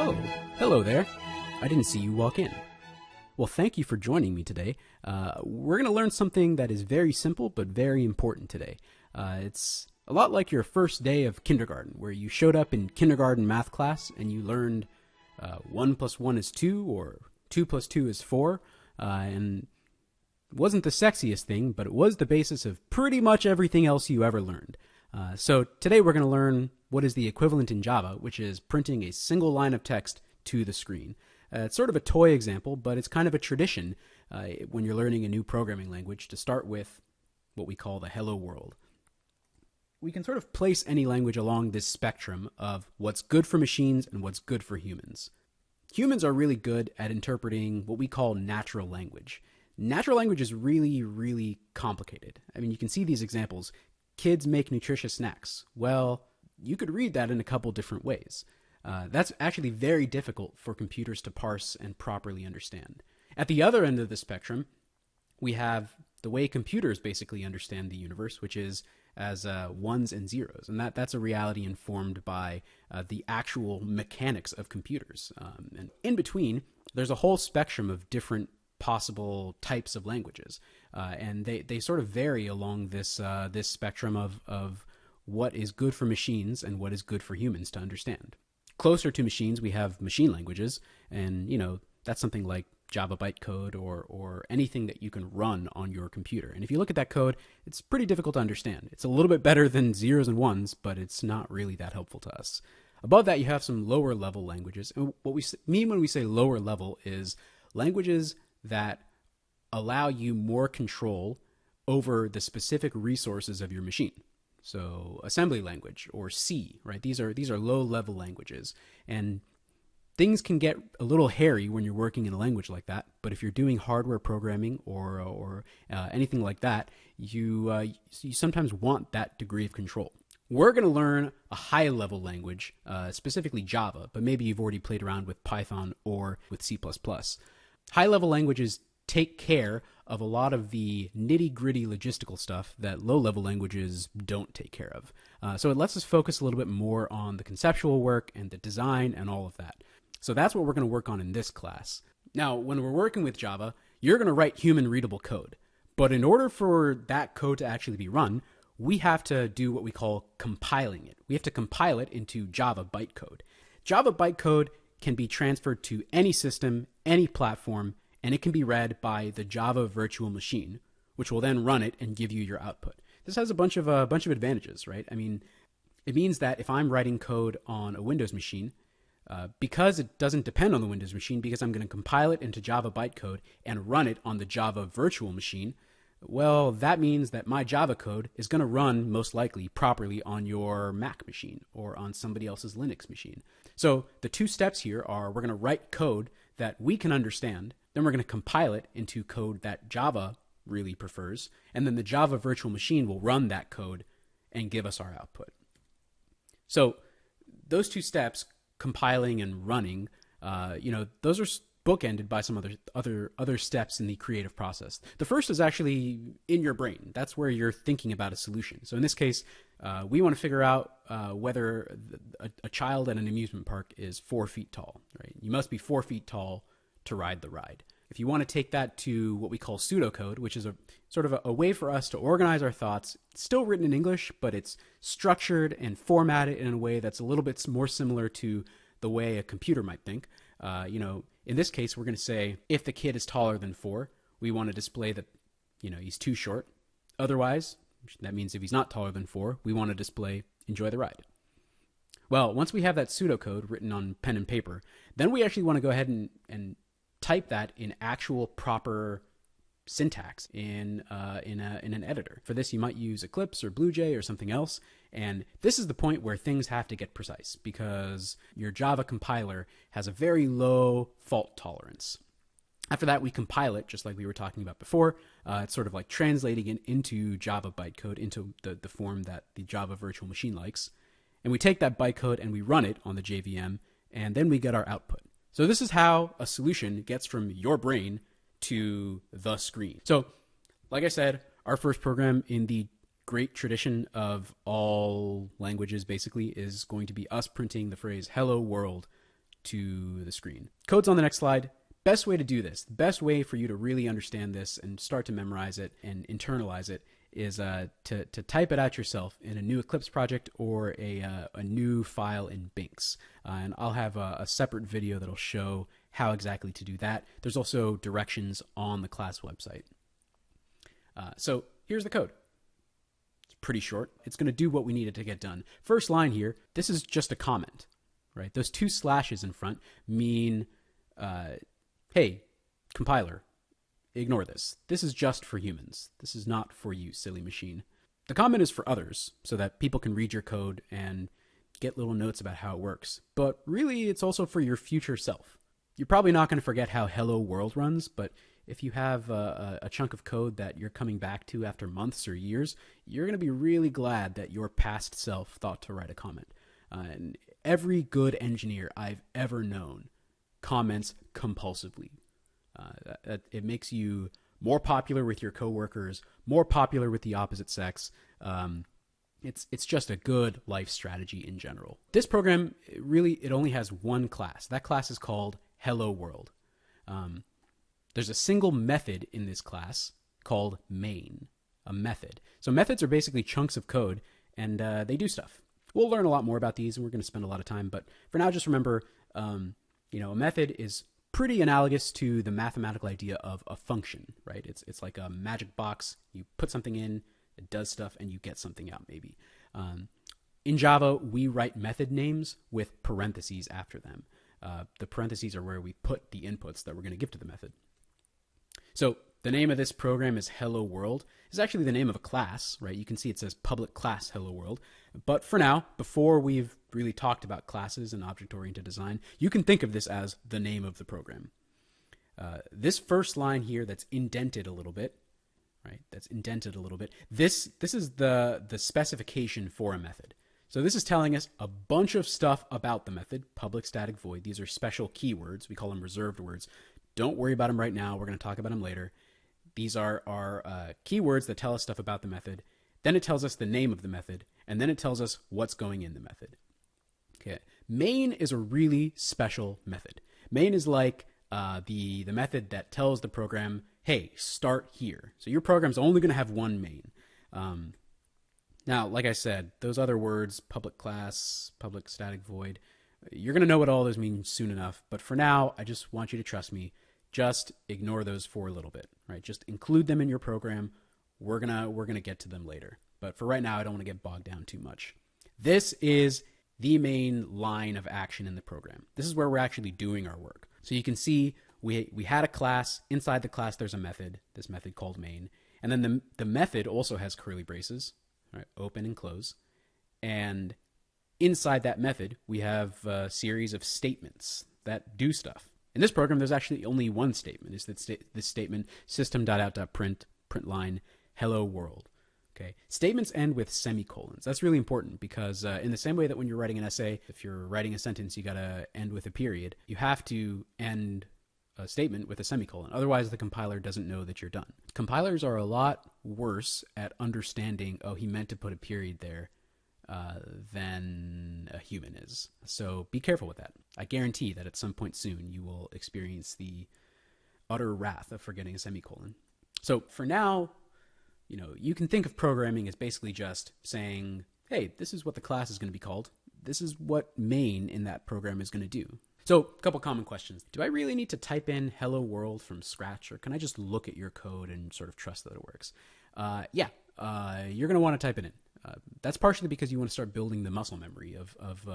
Oh, hello there. I didn't see you walk in. Well, thank you for joining me today. We're going to learn something that is very simple but very important today. It's a lot like your first day of kindergarten, where you showed up in kindergarten math class and you learned 1 plus 1 is 2 or 2 plus 2 is 4. And it wasn't the sexiest thing, but it was the basis of pretty much everything else you ever learned. So today we're going to learn what is the equivalent in Java, which is printing a single line of text to the screen. It's sort of a toy example, but it's kind of a tradition when you're learning a new programming language to start with what we call the hello world. We can sort of place any language along this spectrum of what's good for machines and what's good for humans. Humans are really good at interpreting what we call natural language. Natural language is really, really complicated. I mean, you can see these examples. Kids make nutritious snacks. Well, you could read that in a couple different ways. That's actually very difficult for computers to parse and properly understand. At the other end of the spectrum, we have the way computers basically understand the universe, which is as ones and zeros. And that's a reality informed by the actual mechanics of computers. And in between, there's a whole spectrum of different possible types of languages. And they sort of vary along this spectrum of what is good for machines and what is good for humans to understand. Closer to machines, we have machine languages, and that's something like Java bytecode or anything that you can run on your computer. And if you look at that code, it's pretty difficult to understand. It's a little bit better than zeros and ones, but it's not really that helpful to us. Above that, you have some lower level languages. And what we mean when we say lower level is languages that allow you more control over the specific resources of your machine. So assembly language or C, right? These are low level languages, and things can get a little hairy when you're working in a language like that. But if you're doing hardware programming or anything like that, you sometimes want that degree of control. We're going to learn a high level language, specifically Java, but maybe you've already played around with Python or with C++. High level languages take care of a lot of the nitty-gritty logistical stuff that low-level languages don't take care of. So it lets us focus a little bit more on the conceptual work and the design and all of that. So that's what we're going to work on in this class. Now, when we're working with Java, you're going to write human-readable code. But in order for that code to actually be run, we have to do what we call compiling it. We have to compile it into Java bytecode. Java bytecode can be transferred to any system, any platform, and it can be read by the Java virtual machine, which will then run it and give you your output. This has a bunch of advantages, right? I mean, it means that if I'm writing code on a Windows machine, because it doesn't depend on the Windows machine, because I'm going to compile it into Java bytecode and run it on the Java virtual machine, well, that means that my Java code is going to run most likely properly on your Mac machine or on somebody else's Linux machine. So the two steps here are we're going to write code that we can understand, then we're going to compile it into code that Java really prefers, and then the Java virtual machine will run that code and give us our output. So those two steps, compiling and running, those are bookended by some other steps in the creative process. The first is actually in your brain. That's where you're thinking about a solution. So in this case, we want to figure out whether a child at an amusement park is 4 feet tall. Right? You must be 4 feet tall to ride the ride. If you want to take that to what we call pseudocode, which is a sort of a way for us to organize our thoughts, it's still written in English, but it's structured and formatted in a way that's a little bit more similar to the way a computer might think. In this case, we're going to say if the kid is taller than 4, we want to display that, he's too short. Otherwise, that means if he's not taller than 4, we want to display enjoy the ride. Well, once we have that pseudocode written on pen and paper, then we actually want to go ahead and type that in actual proper syntax in an editor. For this, you might use Eclipse or BlueJ or something else. And this is the point where things have to get precise because your Java compiler has a very low fault tolerance. After that, we compile it, just like we were talking about before. It's sort of like translating it into Java bytecode, into the form that the Java virtual machine likes. And we take that bytecode and we run it on the JVM, and then we get our output. So this is how a solution gets from your brain to the screen. So, like I said, our first program in the great tradition of all languages basically is going to be us printing the phrase hello world to the screen. Code's on the next slide. Best way to do this, the best way for you to really understand this and start to memorize it and internalize it is to type it out yourself in a new Eclipse project or a new file in Binx. And I'll have a separate video that'll show how exactly to do that. There's also directions on the class website. So here's the code. It's pretty short. It's going to do what we needed to get done. First line here, this is just a comment, right? Those 2 slashes in front mean, hey, compiler, ignore this. This is just for humans. This is not for you, silly machine. The comment is for others so that people can read your code and get little notes about how it works. But really, it's also for your future self. You're probably not going to forget how Hello World runs, but if you have a chunk of code that you're coming back to after months or years, you're going to be really glad that your past self thought to write a comment. And every good engineer I've ever known comments compulsively. It makes you more popular with your coworkers, more popular with the opposite sex. It's just a good life strategy in general. This program, it only has one class. That class is called Hello World. There's a single method in this class called main, a method. So methods are basically chunks of code, and they do stuff. We'll learn a lot more about these, and we're going to spend a lot of time. But for now, just remember, a method is pretty analogous to the mathematical idea of a function, right? It's like a magic box. You put something in, it does stuff, and you get something out, maybe. In Java, we write method names with parentheses after them. The parentheses are where we put the inputs that we're going to give to the method. So the name of this program is Hello World. It's actually the name of a class, right? You can see it says public class Hello World. But for now, before we've really talked about classes and object-oriented design, you can think of this as the name of the program. This first line here that's indented a little bit, right? That's indented a little bit. This is the specification for a method. So this is telling us a bunch of stuff about the method, public static void. These are special keywords. We call them reserved words. Don't worry about them right now. We're going to talk about them later. These are our keywords that tell us stuff about the method. Then it tells us the name of the method, and then it tells us what's going in the method. Okay. Main is a really special method. Main is like the method that tells the program, hey, start here. So your program's only going to have one main. Now, like I said, those other words, public class, public static void, you're going to know what all those mean soon enough. But for now, I just want you to trust me. Just ignore those for a little bit, right? Just include them in your program. We're gonna get to them later. But for right now, I don't want to get bogged down too much. This is the main line of action in the program. This is where we're actually doing our work. So you can see we had a class. Inside the class, there's a method, this method called main. And then the method also has curly braces, right? Open and close. And inside that method, we have a series of statements that do stuff. In this program, there's actually only one statement. It's this statement, system.out.print, print line, hello world. Okay. Statements end with semicolons. That's really important because in the same way that when you're writing an essay, if you're writing a sentence, you got to end with a period. You have to end a statement with a semicolon. Otherwise, the compiler doesn't know that you're done. Compilers are a lot worse at understanding, oh, he meant to put a period there, than a human is. So be careful with that. I guarantee that at some point soon you will experience the utter wrath of forgetting a semicolon. So for now, you can think of programming as basically just saying, hey, this is what the class is going to be called. This is what main in that program is going to do. So a couple common questions. Do I really need to type in hello world from scratch, or can I just look at your code and sort of trust that it works? You're going to want to type it in. That's partially because you want to start building the muscle memory of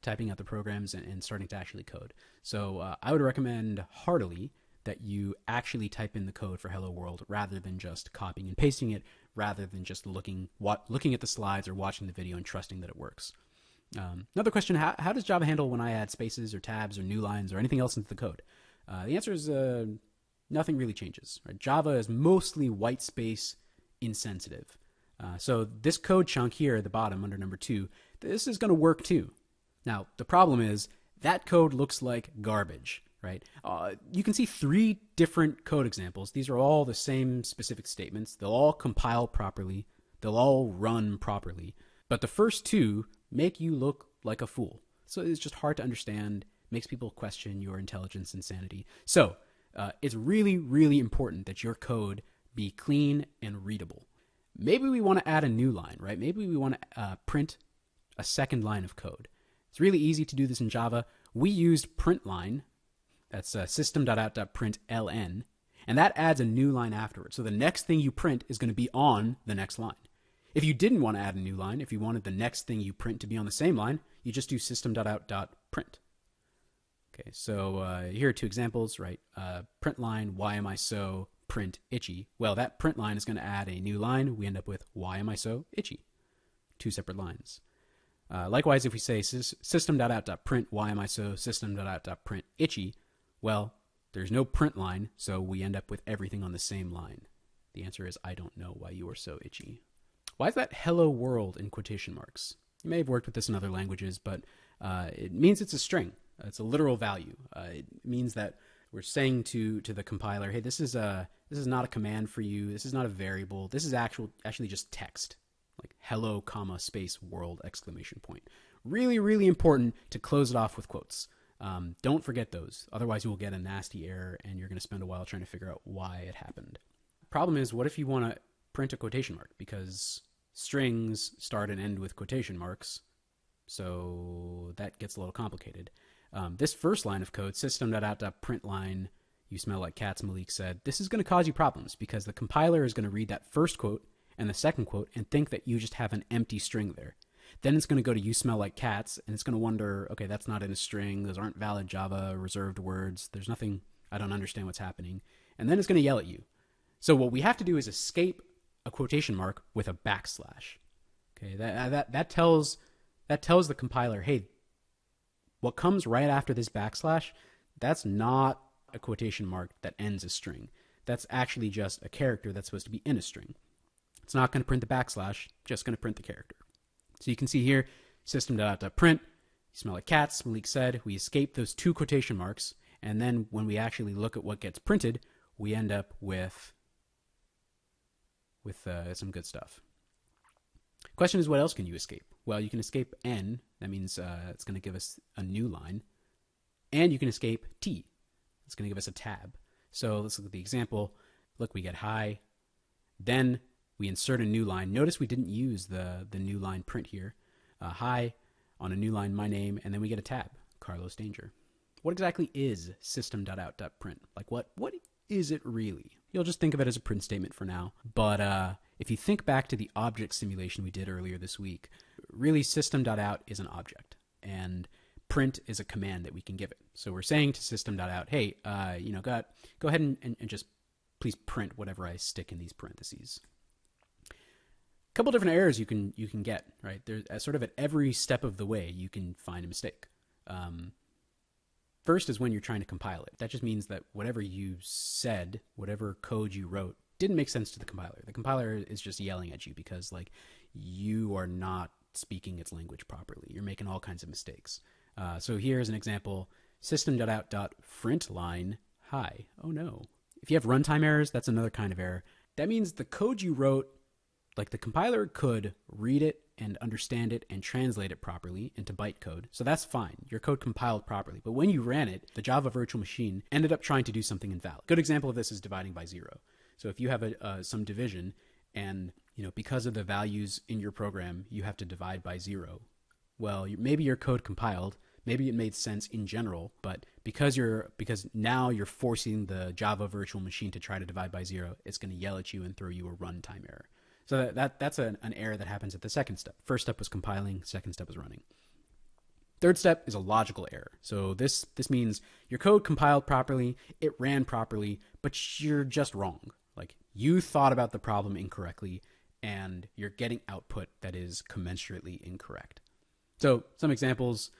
typing out the programs and starting to actually code. So I would recommend heartily that you actually type in the code for Hello World rather than just copying and pasting it, rather than just looking at the slides or watching the video and trusting that it works. Another question, how does Java handle when I add spaces or tabs or new lines or anything else into the code? The answer is nothing really changes. Right? Java is mostly white space insensitive. So this code chunk here at the bottom under number 2, this is going to work too. Now, the problem is that code looks like garbage, right? You can see 3 different code examples. These are all the same specific statements. They'll all compile properly. They'll all run properly. But the first 2 make you look like a fool. So it's just hard to understand. makes people question your intelligence and sanity. So it's really, really important that your code be clean and readable. Maybe we want to add a new line, right? Maybe we want to print a second line of code. It's really easy to do this in Java. We used println, that's system.out.println, and that adds a new line afterwards. So the next thing you print is going to be on the next line. If you didn't want to add a new line, if you wanted the next thing you print to be on the same line, you just do system.out.print. Okay, so here are two examples, right? Print line, why am I so print itchy? Well, that print line is going to add a new line. We end up with why am I so itchy? Two separate lines. Likewise, if we say system.out.print why am I so system.out.print itchy, well, there's no print line, so we end up with everything on the same line. The answer is I don't know why you are so itchy. Why is that hello world in quotation marks? You may have worked with this in other languages, but it means it's a string. It's a literal value. It means that we're saying to the compiler, hey, this is not a command for you. This is not a variable. This is actually just text, like hello, comma, space, world, exclamation point. Really, really important to close it off with quotes. Don't forget those. Otherwise, you will get a nasty error, and you're going to spend a while trying to figure out why it happened. Problem is, what if you want to print a quotation mark? Because strings start and end with quotation marks, so that gets a little complicated. This first line of code, system.out.println, you smell like cats, Malik said, this is going to cause you problems because the compiler is going to read that first quote and the second quote and think that you just have an empty string there. Then it's going to go to you smell like cats, and it's going to wonder, okay, that's not in a string. Those aren't valid Java reserved words. There's nothing, I don't understand what's happening. And then it's going to yell at you. So what we have to do is escape a quotation mark with a backslash. Okay, that tells the compiler, hey, what comes right after this backslash, that's not a quotation mark that ends a string. That's actually just a character that's supposed to be in a string. It's not going to print the backslash, just going to print the character. So you can see here, system.out.print, you smell like cats, Malik said, we escape those two quotation marks, and then when we actually look at what gets printed, we end up with some good stuff. Question is, what else can you escape? Well, you can escape N. That means it's going to give us a new line. And you can escape T. It's going to give us a tab. So let's look at the example. Look, we get hi. Then we insert a new line. Notice we didn't use the new line print here. Hi, on a new line, my name, and then we get a tab, Carlos Danger. What exactly is system.out.print? Like what is it really? You'll just think of it as a print statement for now. But if you think back to the object simulation we did earlier this week, really system.out is an object, and print is a command that we can give it. So we're saying to system.out, hey, go ahead and just please print whatever I stick in these parentheses. A couple different errors you can get, right? There's sort of at every step of the way you can find a mistake. First is when you're trying to compile it. That just means that whatever you said, whatever code you wrote, didn't make sense to the compiler. The compiler is just yelling at you because like you are not speaking its language properly. You're making all kinds of mistakes. So here's an example: system.out.println hi. Oh no. If you have runtime errors, that's another kind of error. That means the code you wrote, like the compiler could read it and understand it and translate it properly into bytecode. So that's fine. Your code compiled properly. But when you ran it, the Java virtual machine ended up trying to do something invalid. Good example of this is dividing by zero. So if you have some division and because of the values in your program, you have to divide by zero. Well, maybe your code compiled, maybe it made sense in general, but because now you're forcing the Java virtual machine to try to divide by zero, it's going to yell at you and throw you a runtime error. So that's an error that happens at the second step. First step was compiling, second step was running. Third step is a logical error. So this means your code compiled properly, it ran properly, but you're just wrong. Like you thought about the problem incorrectly and you're getting output that is commensurately incorrect. So some examples,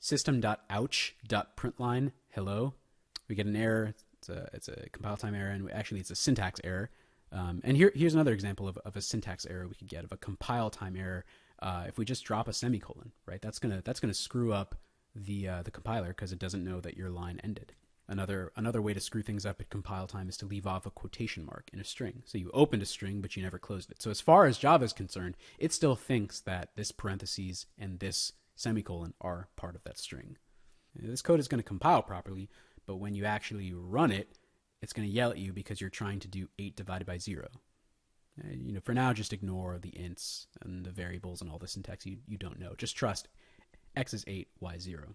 system.ouch.println hello. We get an error. It's a compile time error, and actually it's a syntax error. And here's another example of a syntax error we could get, of a compile time error. If we just drop a semicolon, right? That's gonna screw up the compiler because it doesn't know that your line ended. Another way to screw things up at compile time is to leave off a quotation mark in a string. So you opened a string, but you never closed it. So as far as Java is concerned, it still thinks that this parentheses and this semicolon are part of that string. This code is going to compile properly, but when you actually run it, it's going to yell at you because you're trying to do 8 divided by 0. For now, just ignore the ints and the variables and all the syntax you don't know. Just trust x is 8, y is 0.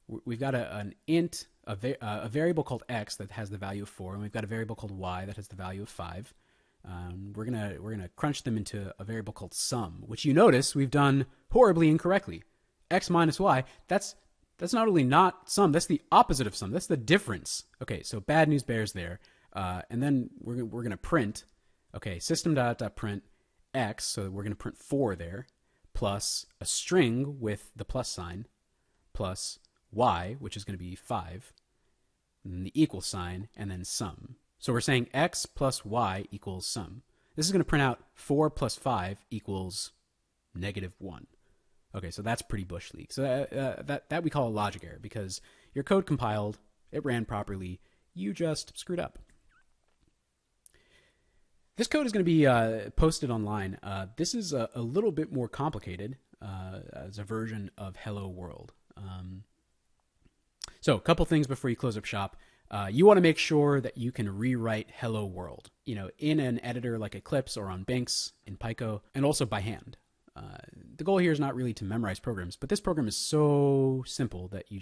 We've got an int, a variable called x that has the value of 4, and we've got a variable called y that has the value of 5. We're gonna crunch them into a variable called sum, which you notice we've done horribly incorrectly. X minus y, that's not only not sum, that's the opposite of sum. That's the difference. Okay, so bad news bears there. And then we're gonna print, okay, system.print x, so we're gonna print 4 there, plus a string with the plus sign, plus y, which is going to be 5, and then the equal sign, and then sum. So we're saying x plus y equals sum. This is going to print out 4 plus 5 equals -1. Okay, so that's pretty bush league. So that we call a logic error because your code compiled, it ran properly, you just screwed up. This code is going to be posted online. This is a little bit more complicated as a version of Hello World. So a couple things before you close up shop. You want to make sure that you can rewrite Hello World, in an editor like Eclipse or on Banks in Pico, and also by hand. The goal here is not really to memorize programs, but this program is so simple that you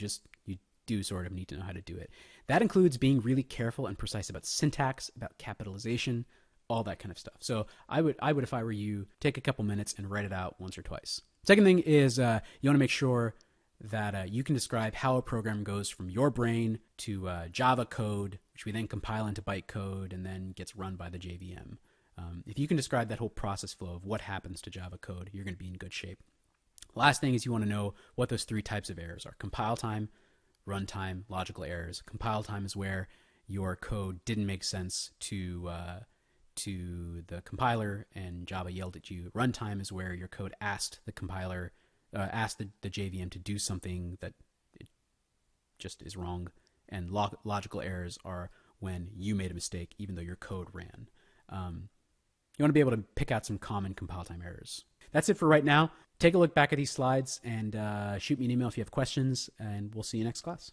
do sort of need to know how to do it. That includes being really careful and precise about syntax, about capitalization, all that kind of stuff. So I would, if I were you, take a couple minutes and write it out once or twice. Second thing is you want to make sure that you can describe how a program goes from your brain to Java code, which we then compile into bytecode and then gets run by the JVM. If you can describe that whole process flow of what happens to Java code, you're going to be in good shape. Last thing is you want to know what those 3 types of errors are: compile time, runtime, logical errors. Compile time is where your code didn't make sense to the compiler and Java yelled at you. Runtime is where your code asked the compiler, asked the JVM to do something that it just is wrong. And logical errors are when you made a mistake even though your code ran. You want to be able to pick out some common compile time errors. That's it for right now. Take a look back at these slides and shoot me an email if you have questions, and we'll see you next class.